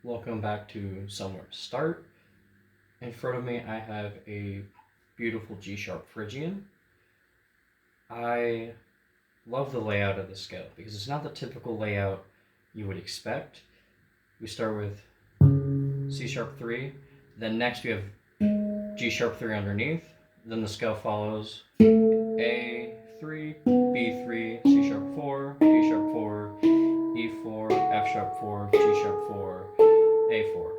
Welcome back to Somewhere to Start. In front of me, I have a beautiful G sharp Phrygian. I love the layout of the scale because it's not the typical layout you would expect. We start with C sharp 3, then next we have G sharp 3 underneath, then the scale follows A3, B3, C sharp 4, D sharp 4, E4, F sharp 4, G sharp 4, A4.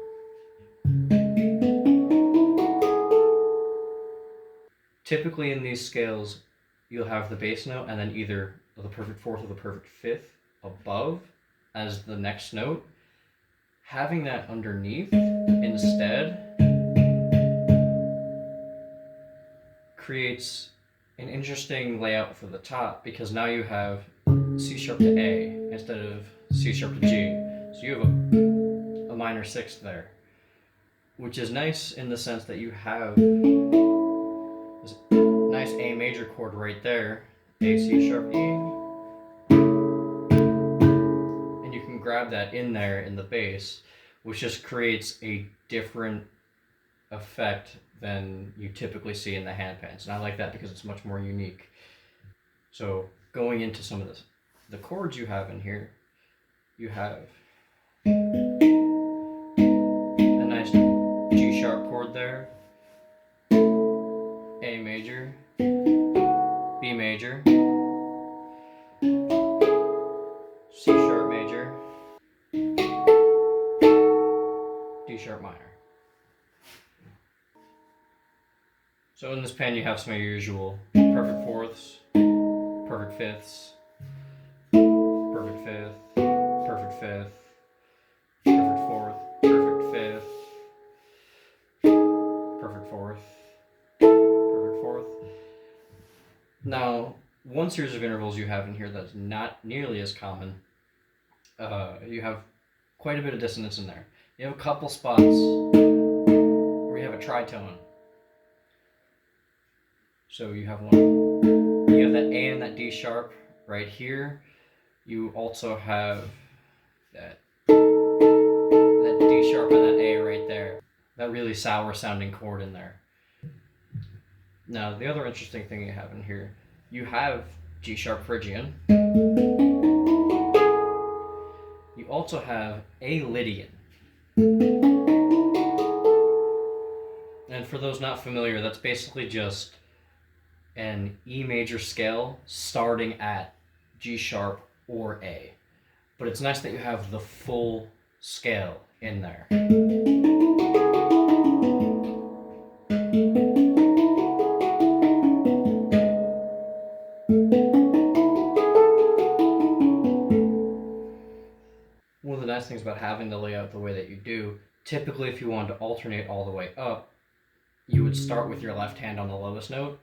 Typically in these scales, you'll have the bass note and then either the perfect fourth or the perfect fifth above as the next note. Having that underneath instead creates an interesting layout for the top because now you have C sharp to A instead of C sharp to G. So you have a minor sixth there, which is nice in the sense that you have this nice A major chord right there, A, C sharp, E, and you can grab that in there in the bass, which just creates a different effect than you typically see in the handpans. And I like that because it's much more unique. So going into some of the chords you have in here, you have a nice G sharp chord there, A major, B major, C sharp major, D sharp minor. So in this pan you have some of your usual perfect fourths, perfect fifths, perfect fifth, perfect fifth, perfect fourth, perfect fifth, perfect fourth, perfect fourth. Now, one series of intervals you have in here that's not nearly as common. You have quite a bit of dissonance in there. You have a couple spots where you have a tritone. So you have you have that A and that D sharp right here. You also have that D sharp and that A right there. That really sour sounding chord in there. Now, the other interesting thing you have in here, you have G sharp Phrygian. You also have A Lydian. And for those not familiar, that's basically just an E major scale starting at G sharp or A. But it's nice that you have the full scale in there. One of the nice things about having the layout the way that you do, typically if you wanted to alternate all the way up, you would start with your left hand on the lowest note.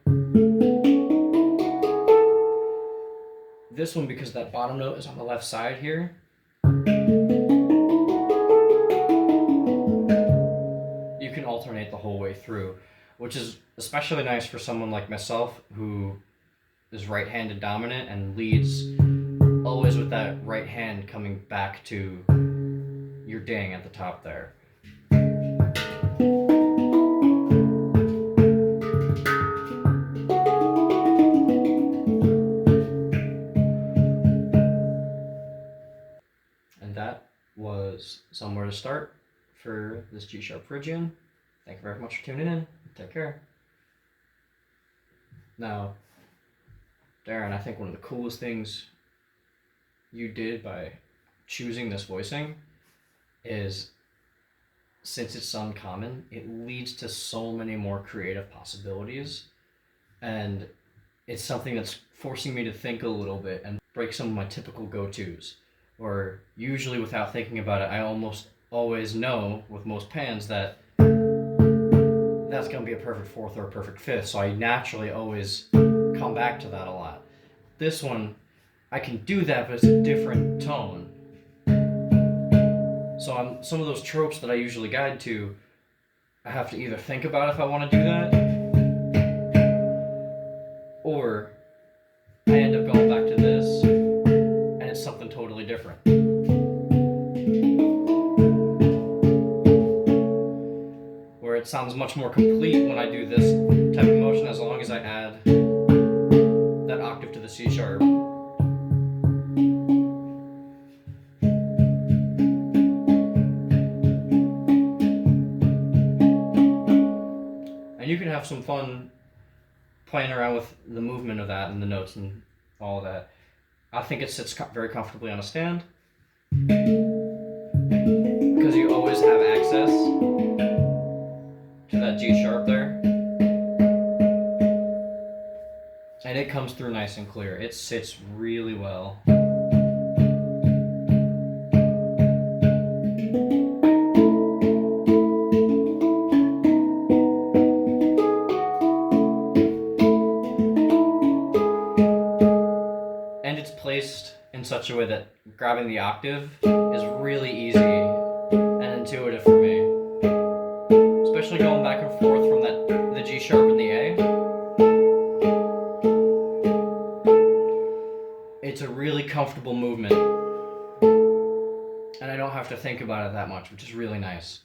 This one, because that bottom note is on the left side here, you can alternate the whole way through, which is especially nice for someone like myself who is right-handed dominant and leads always with that right hand coming back to your ding at the top there. And that was Somewhere to Start for this G sharp Phrygian. Thank you very much for tuning in. Take care. Now, Darren, I think one of the coolest things you did by choosing this voicing is, since it's uncommon, it leads to so many more creative possibilities, and it's something that's forcing me to think a little bit and break some of my typical go-tos, or usually without thinking about it, I almost always know with most pans that that's going to be a perfect fourth or a perfect fifth, so I naturally always come back to that a lot. This one, I can do that, but it's a different tone. So some of those tropes that I usually guide to, I have to either think about if I want to do that, or I end up going back to this, and it's something totally different. it sounds much more complete when I do this type of motion, as long as I add that octave to the C sharp. And you can have some fun playing around with the movement of that and the notes and all that. I think it sits very comfortably on a stand, because you always have access to that G sharp there. And it comes through nice and clear. It sits really well. And it's placed in such a way that grabbing the octave is really easy and intuitive for me. Especially going back and forth from the G sharp and the A. It's a really comfortable movement. And I don't have to think about it that much, which is really nice.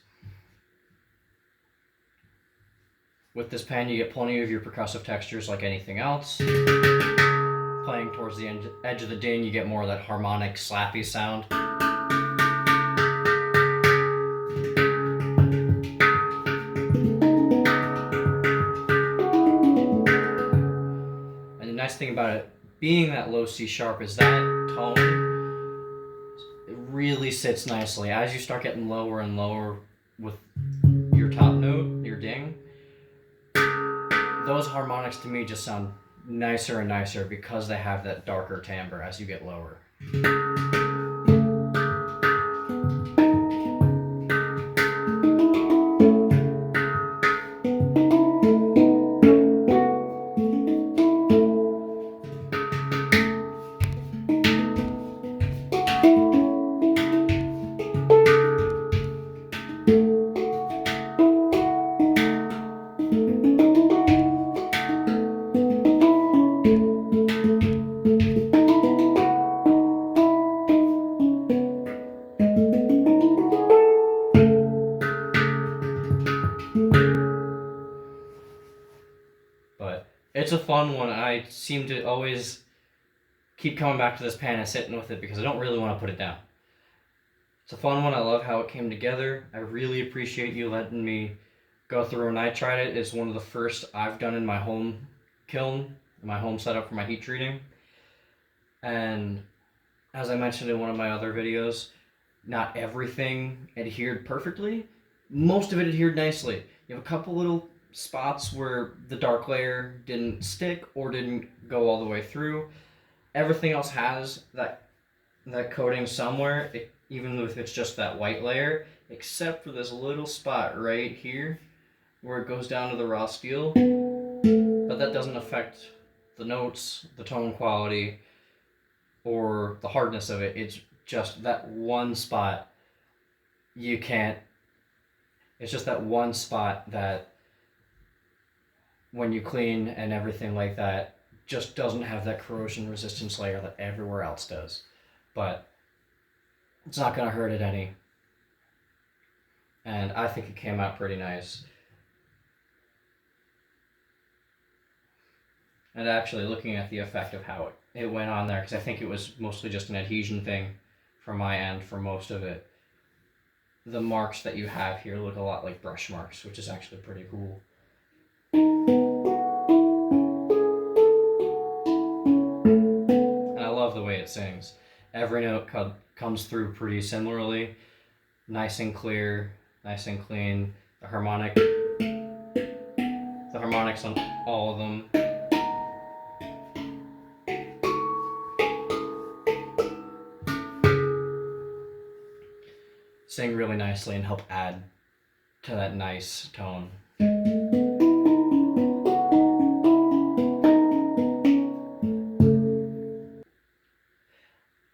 With this pen, you get plenty of your percussive textures like anything else. Playing towards the edge of the ding, you get more of that harmonic, slappy sound. And the nice thing about it being that low C sharp is that tone, it really sits nicely. As you start getting lower and lower with your top note, your ding, those harmonics to me just sound nicer and nicer because they have that darker timbre as you get lower. But it's a fun one. I seem to always keep coming back to this pen and sitting with it because I don't really want to put it down. It's a fun one. I love how it came together. I really appreciate you letting me go through and I tried it. It's one of the first I've done in my home kiln, my home setup for my heat treating. And as I mentioned in one of my other videos, not everything adhered perfectly. Most of it adhered nicely. You have a couple little spots where the dark layer didn't stick or didn't go all the way through. Everything else has that coating somewhere, even if it's just that white layer, except for this little spot right here where it goes down to the raw steel. But that doesn't affect the notes, the tone quality, or the hardness of it. It's just that one spot you can't, it's just that one spot that when you clean and everything like that just doesn't have that corrosion resistance layer that everywhere else does. But it's not going to hurt it any. And I think it came out pretty nice. And actually looking at the effect of how it went on there, because I think it was mostly just an adhesion thing from my end for most of it. The marks that you have here look a lot like brush marks, which is actually pretty cool. And I love the way it sings. Every note comes through pretty similarly. Nice and clear, nice and clean. The harmonics on all of them. Sing really nicely and help add to that nice tone.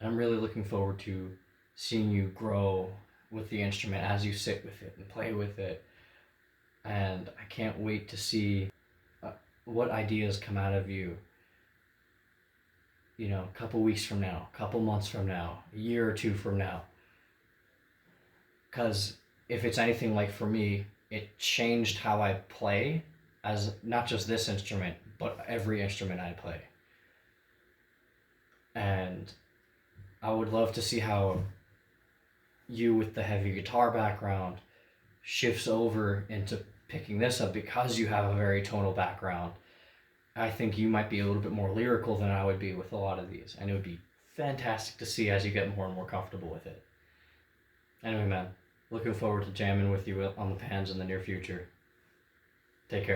I'm really looking forward to seeing you grow with the instrument as you sit with it and play with it. And I can't wait to see what ideas come out of you, you know, a couple weeks from now, a couple months from now, a year or two from now. Because if it's anything like for me, it changed how I play, as not just this instrument, but every instrument I play. And I would love to see how you, with the heavy guitar background, shifts over into picking this up because you have a very tonal background. I think you might be a little bit more lyrical than I would be with a lot of these, and it would be fantastic to see as you get more and more comfortable with it. Anyway, man, looking forward to jamming with you on the pans in the near future. Take care.